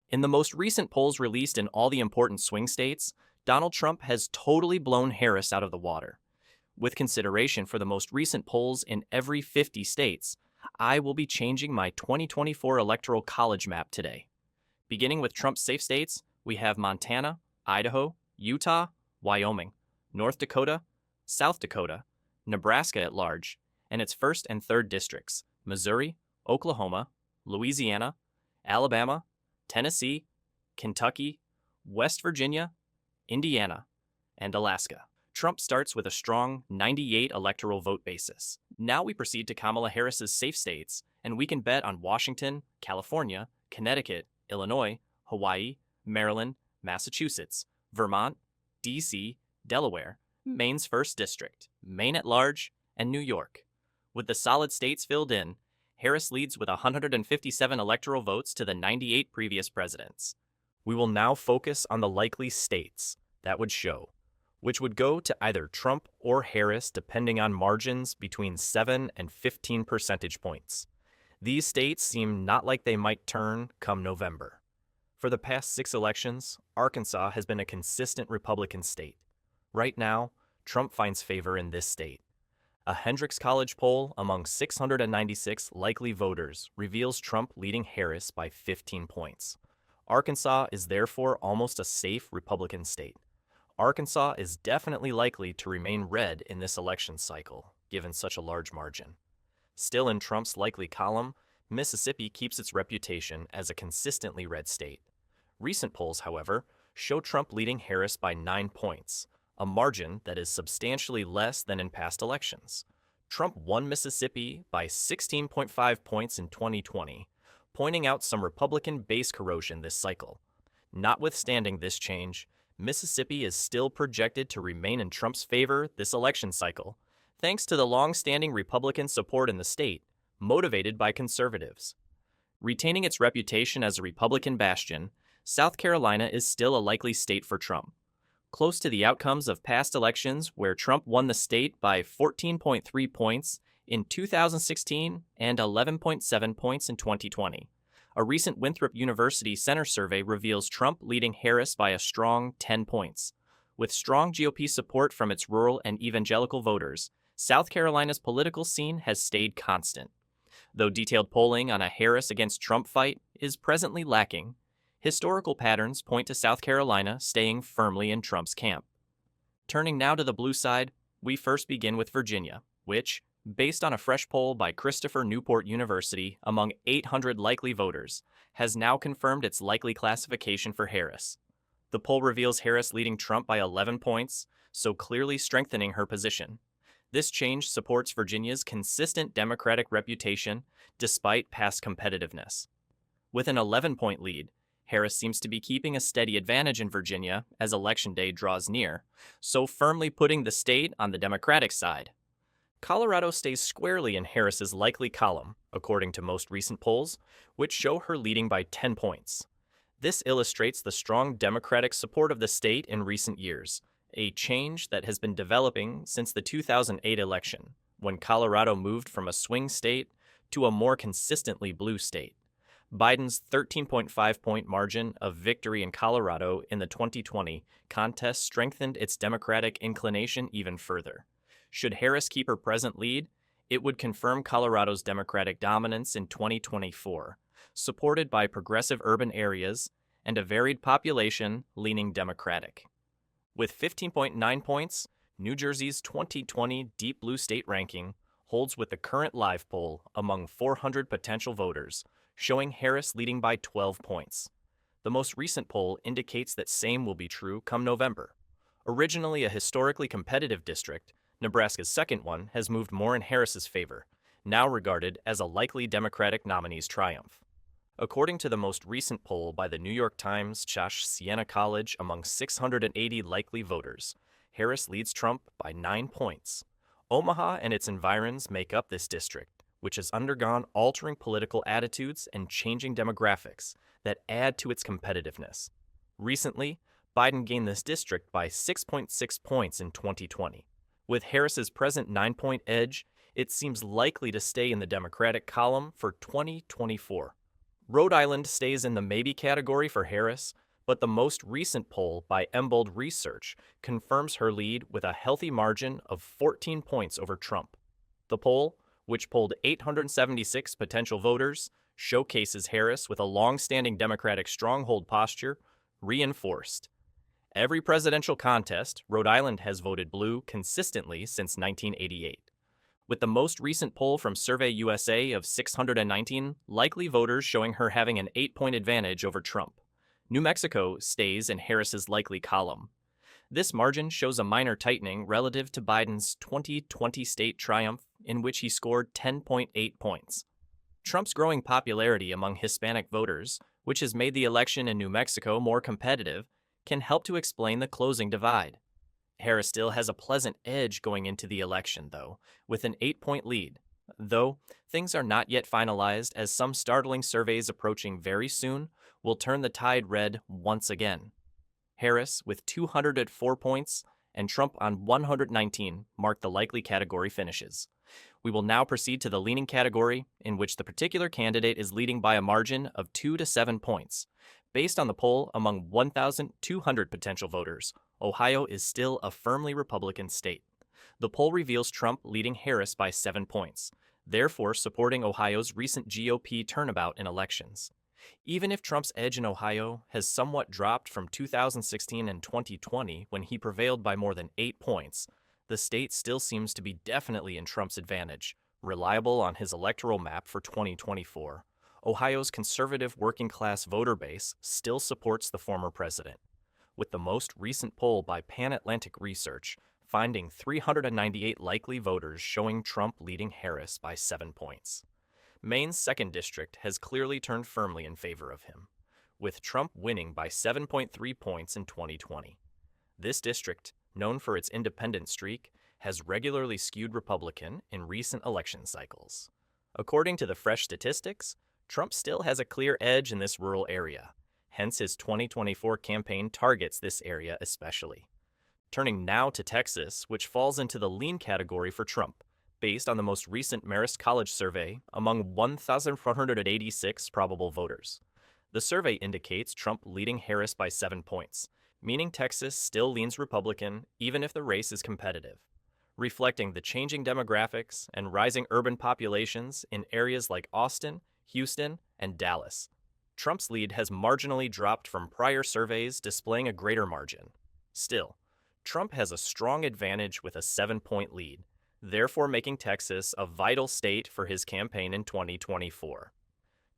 In the most recent polls released in all the important swing states, Donald Trump has totally blown Harris out of the water. With consideration for the most recent polls in every 50 states, I will be changing my 2024 Electoral College map today. Beginning with Trump's safe states, we have Montana, Idaho, Utah, Wyoming, North Dakota, South Dakota, Nebraska at large, and its 1st and 3rd districts, Missouri, Oklahoma, Louisiana, Alabama, Tennessee, Kentucky, West Virginia, Indiana, and Alaska. Trump starts with a strong 98 electoral vote basis. Now we proceed to Kamala Harris's safe states, and we can bet on Washington, California, Connecticut, Illinois, Hawaii, Maryland, Massachusetts, Vermont, D.C., Delaware, Maine's 1st District, Maine at large, and New York. With the solid states filled in, Harris leads with 157 electoral votes to the 98 previous presidents. We will now focus on the likely states that would show, which would go to either Trump or Harris depending on margins between 7 and 15 percentage points. These states seem not like they might turn come November. For the past 6 elections, Arkansas has been a consistent Republican state. Right now, Trump finds favor in this state. A Hendrix College poll among 696 likely voters reveals Trump leading Harris by 15 points. Arkansas is therefore almost a safe Republican state. Arkansas is definitely likely to remain red in this election cycle, given such a large margin. Still in Trump's likely column, Mississippi keeps its reputation as a consistently red state. Recent polls, however, show Trump leading Harris by 9 points, a margin that is substantially less than in past elections. Trump won Mississippi by 16.5 points in 2020, pointing out some Republican base corrosion this cycle. Notwithstanding this change, Mississippi is still projected to remain in Trump's favor this election cycle, thanks to the long-standing Republican support in the state, motivated by conservatives. Retaining its reputation as a Republican bastion, South Carolina is still a likely state for Trump. Close to the outcomes of past elections where Trump won the state by 14.3 points in 2016 and 11.7 points in 2020. A recent Winthrop University Center survey reveals Trump leading Harris by a strong 10 points. With strong GOP support from its rural and evangelical voters, South Carolina's political scene has stayed constant. Though detailed polling on a Harris against Trump fight is presently lacking, historical patterns point to South Carolina staying firmly in Trump's camp. Turning now to the blue side, we first begin with Virginia, which, based on a fresh poll by Christopher Newport University among 800 likely voters, has now confirmed its likely classification for Harris. The poll reveals Harris leading Trump by 11 points, so clearly strengthening her position. This change supports Virginia's consistent Democratic reputation despite past competitiveness. With an 11-point lead, Harris seems to be keeping a steady advantage in Virginia as Election Day draws near, so firmly putting the state on the Democratic side. Colorado stays squarely in Harris's likely column, according to most recent polls, which show her leading by 10 points. This illustrates the strong Democratic support of the state in recent years, a change that has been developing since the 2008 election, when Colorado moved from a swing state to a more consistently blue state. Biden's 13.5-point margin of victory in Colorado in the 2020 contest strengthened its Democratic inclination even further. Should Harris keep her present lead, it would confirm Colorado's Democratic dominance in 2024, supported by progressive urban areas and a varied population leaning Democratic. With 15.9 points, New Jersey's 2020 Deep Blue State ranking holds with the current live poll among 400 potential voters, showing Harris leading by 12 points. The most recent poll indicates that same will be true come November. Originally a historically competitive district, Nebraska's second one has moved more in Harris's favor, now regarded as a likely Democratic nominee's triumph. According to the most recent poll by the New York Times Josh Siena College among 680 likely voters, Harris leads Trump by 9 points. Omaha and its environs make up this district, which has undergone altering political attitudes and changing demographics that add to its competitiveness. Recently, Biden gained this district by 6.6 points in 2020. With Harris's present 9-point edge, it seems likely to stay in the Democratic column for 2024. Rhode Island stays in the maybe category for Harris, but the most recent poll by Embold Research confirms her lead with a healthy margin of 14 points over Trump. The poll, which polled 876 potential voters, showcases Harris with a long-standing Democratic stronghold posture reinforced. Every presidential contest, Rhode Island has voted blue consistently since 1988. With the most recent poll from Survey USA of 619 likely voters showing her having an 8-point advantage over Trump. New Mexico stays in Harris's likely column. This margin shows a minor tightening relative to Biden's 2020 state triumph, in which he scored 10.8 points. Trump's growing popularity among Hispanic voters, which has made the election in New Mexico more competitive, can help to explain the closing divide. Harris still has a pleasant edge going into the election, though, with an 8-point lead. Though, things are not yet finalized, as some startling surveys approaching very soon will turn the tide red once again. Harris, with 204 points, and Trump on 119, mark the likely category finishes. We will now proceed to the leaning category, in which the particular candidate is leading by a margin of 2 to 7 points. Based on the poll among 1,200 potential voters, Ohio is still a firmly Republican state. The poll reveals Trump leading Harris by 7 points, therefore supporting Ohio's recent GOP turnabout in elections. Even if Trump's edge in Ohio has somewhat dropped from 2016 and 2020 when he prevailed by more than 8 points, the state still seems to be definitely in Trump's advantage, reliable on his electoral map for 2024. Ohio's conservative working-class voter base still supports the former president, with the most recent poll by PANICKING Research finding 398 likely voters showing Trump leading Harris by 7 points. Maine's 2nd District has clearly turned firmly in favor of him, with Trump winning by 7.3 points in 2020. This district, known for its independent streak, has regularly skewed Republican in recent election cycles. According to the fresh statistics, Trump still has a clear edge in this rural area. Hence, his 2024 campaign targets this area especially. Turning now to Texas, which falls into the lean category for Trump, based on the most recent Marist College survey among 1,486 probable voters. The survey indicates Trump leading Harris by 7 points, meaning Texas still leans Republican even if the race is competitive, reflecting the changing demographics and rising urban populations in areas like Austin, Houston, and Dallas. Trump's lead has marginally dropped from prior surveys displaying a greater margin. Still, Trump has a strong advantage with a 7-point lead, therefore making Texas a vital state for his campaign in 2024.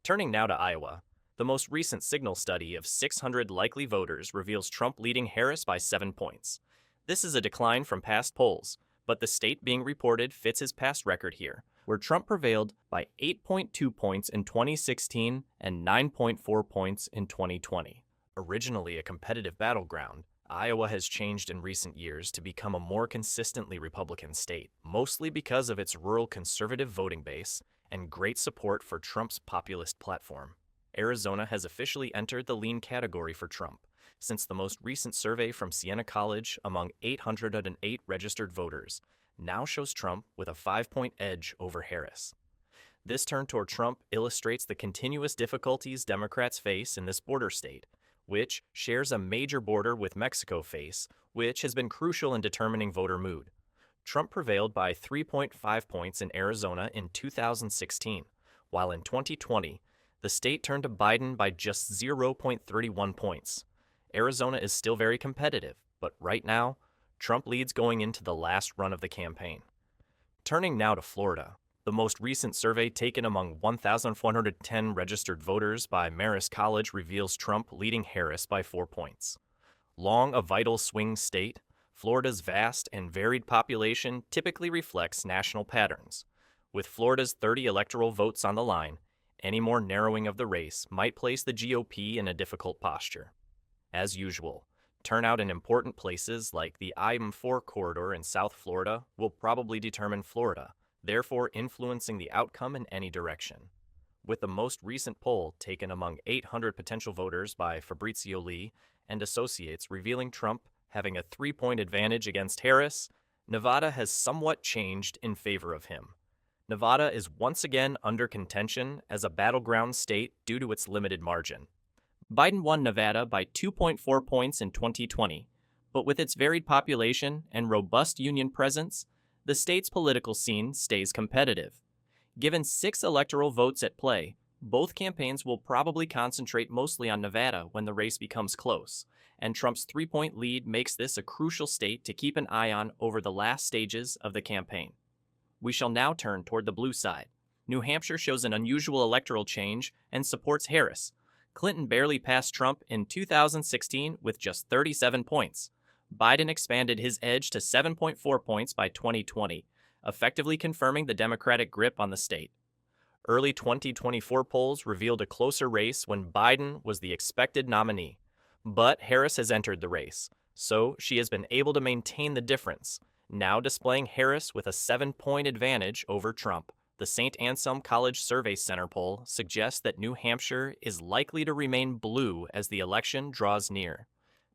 Turning now to Iowa, the most recent Signal study of 600 likely voters reveals Trump leading Harris by 7 points. This is a decline from past polls, but the state being reported fits his past record here, where Trump prevailed by 8.2 points in 2016 and 9.4 points in 2020. Originally a competitive battleground, Iowa has changed in recent years to become a more consistently Republican state, mostly because of its rural conservative voting base and great support for Trump's populist platform. Arizona has officially entered the lean category for Trump, since the most recent survey from Siena College among 808 registered voters now shows Trump with a 5-point edge over Harris. This turn toward Trump illustrates the continuous difficulties Democrats face in this border state, which shares a major border with Mexico which has been crucial in determining voter mood. Trump prevailed by 3.5 points in Arizona in 2016, while in 2020, the state turned to Biden by just 0.31 points. Arizona is still very competitive, but right now, Trump leads going into the last run of the campaign. Turning now to Florida, the most recent survey taken among 1,410 registered voters by Marist College reveals Trump leading Harris by 4 points. Long a vital swing state, Florida's vast and varied population typically reflects national patterns. With Florida's 30 electoral votes on the line, any more narrowing of the race might place the GOP in a difficult posture. As usual, turnout in important places like the I-4 corridor in South Florida will probably determine Florida, therefore influencing the outcome in any direction. With the most recent poll taken among 800 potential voters by Fabrizio Lee and Associates revealing Trump having a 3-point advantage against Harris, Nevada has somewhat changed in favor of him. Nevada is once again under contention as a battleground state due to its limited margin. Biden won Nevada by 2.4 points in 2020, but with its varied population and robust union presence, the state's political scene stays competitive. Given 6 electoral votes at play, both campaigns will probably concentrate mostly on Nevada when the race becomes close, and Trump's 3-point lead makes this a crucial state to keep an eye on over the last stages of the campaign. We shall now turn toward the blue side. New Hampshire shows an unusual electoral change and supports Harris. Clinton barely passed Trump in 2016 with just 37 points. Biden expanded his edge to 7.4 points by 2020, effectively confirming the Democratic grip on the state. Early 2024 polls revealed a closer race when Biden was the expected nominee. But Harris has entered the race, so she has been able to maintain the difference, now displaying Harris with a 7-point advantage over Trump. The St. Anselm College Survey Center poll suggests that New Hampshire is likely to remain blue as the election draws near.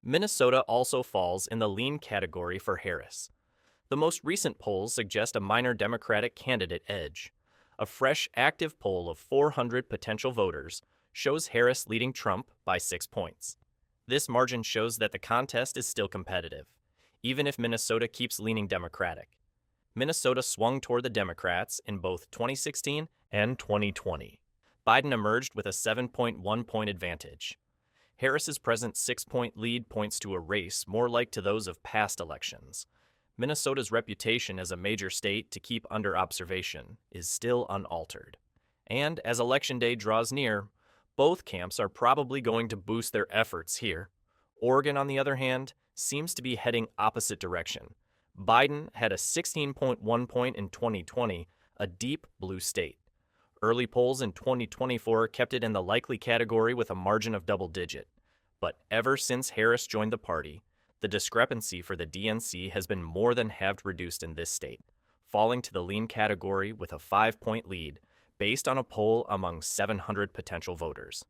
Minnesota also falls in the lean category for Harris. The most recent polls suggest a minor Democratic candidate edge. A fresh, active poll of 400 potential voters shows Harris leading Trump by 6 points. This margin shows that the contest is still competitive, even if Minnesota keeps leaning Democratic. Minnesota swung toward the Democrats in both 2016 and 2020. Biden emerged with a 7.1-point advantage. Harris's present 6-point lead points to a race more like to those of past elections. Minnesota's reputation as a major state to keep under observation is still unaltered. And as Election Day draws near, both camps are probably going to boost their efforts here. Oregon, on the other hand, seems to be heading opposite direction. Biden had a 16.1 point in 2020, a deep blue state. Early polls in 2024 kept it in the likely category with a margin of double-digit. But ever since Harris joined the party, the discrepancy for the DNC has been more than halved reduced in this state, falling to the lean category with a 5-point lead based on a poll among 700 potential voters.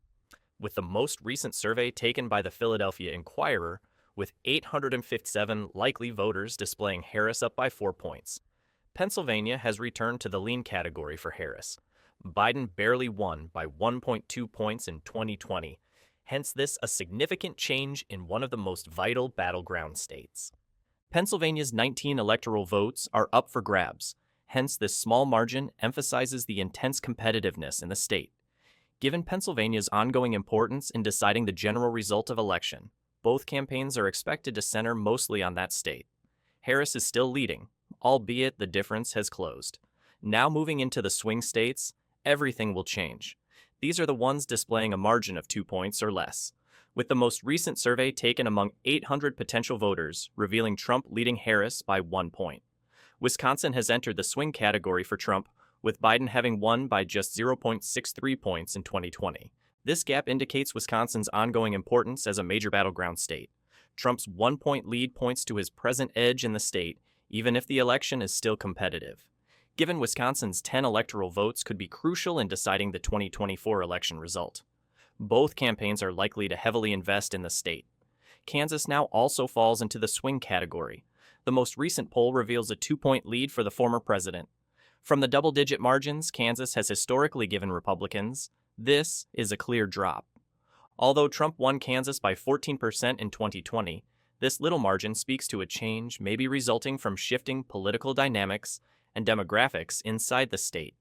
With the most recent survey taken by the Philadelphia Inquirer, with 857 likely voters displaying Harris up by 4 points. Pennsylvania has returned to the lean category for Harris. Biden barely won by 1.2 points in 2020, hence this a significant change in one of the most vital battleground states. Pennsylvania's 19 electoral votes are up for grabs, hence this small margin emphasizes the intense competitiveness in the state. Given Pennsylvania's ongoing importance in deciding the general result of election, both campaigns are expected to center mostly on that state. Harris is still leading, albeit the difference has closed. Now moving into the swing states, everything will change. These are the ones displaying a margin of 2 points or less, with the most recent survey taken among 800 potential voters revealing Trump leading Harris by 1 point. Wisconsin has entered the swing category for Trump, with Biden having won by just 0.63 points in 2020. This gap indicates Wisconsin's ongoing importance as a major battleground state. Trump's 1-point lead points to his present edge in the state, even if the election is still competitive. Given Wisconsin's 10 electoral votes could be crucial in deciding the 2024 election result. Both campaigns are likely to heavily invest in the state. Kansas now also falls into the swing category. The most recent poll reveals a 2-point lead for the former president. From the double-digit margins Kansas has historically given Republicans, this is a clear drop. Although Trump won Kansas by 14% in 2020, this little margin speaks to a change maybe resulting from shifting political dynamics and demographics inside the state.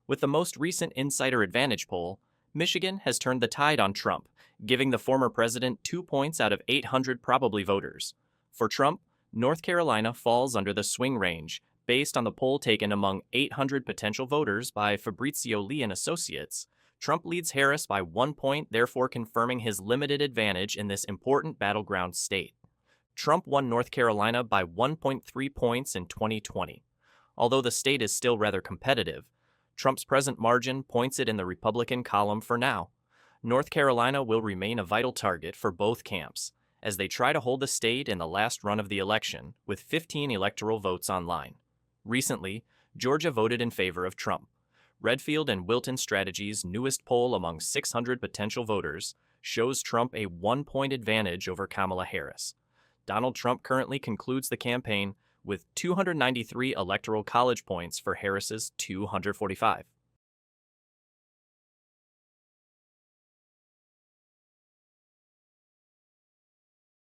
With the most recent Insider Advantage poll, Michigan has turned the tide on Trump, giving the former president 2 points out of 800 probably voters. For Trump, North Carolina falls under the swing range, based on the poll taken among 800 potential voters by Fabrizio Lee and Associates. Trump leads Harris by 1 point, therefore confirming his limited advantage in this important battleground state. Trump won North Carolina by 1.3 points in 2020. Although the state is still rather competitive, Trump's present margin points it in the Republican column for now. North Carolina will remain a vital target for both camps, as they try to hold the state in the last run of the election, with 15 electoral votes online. Recently, Georgia voted in favor of Trump. Redfield and Wilton Strategy's newest poll among 600 potential voters shows Trump a 1-point advantage over Kamala Harris. Donald Trump currently concludes the campaign with 293 Electoral College points for Harris's 245.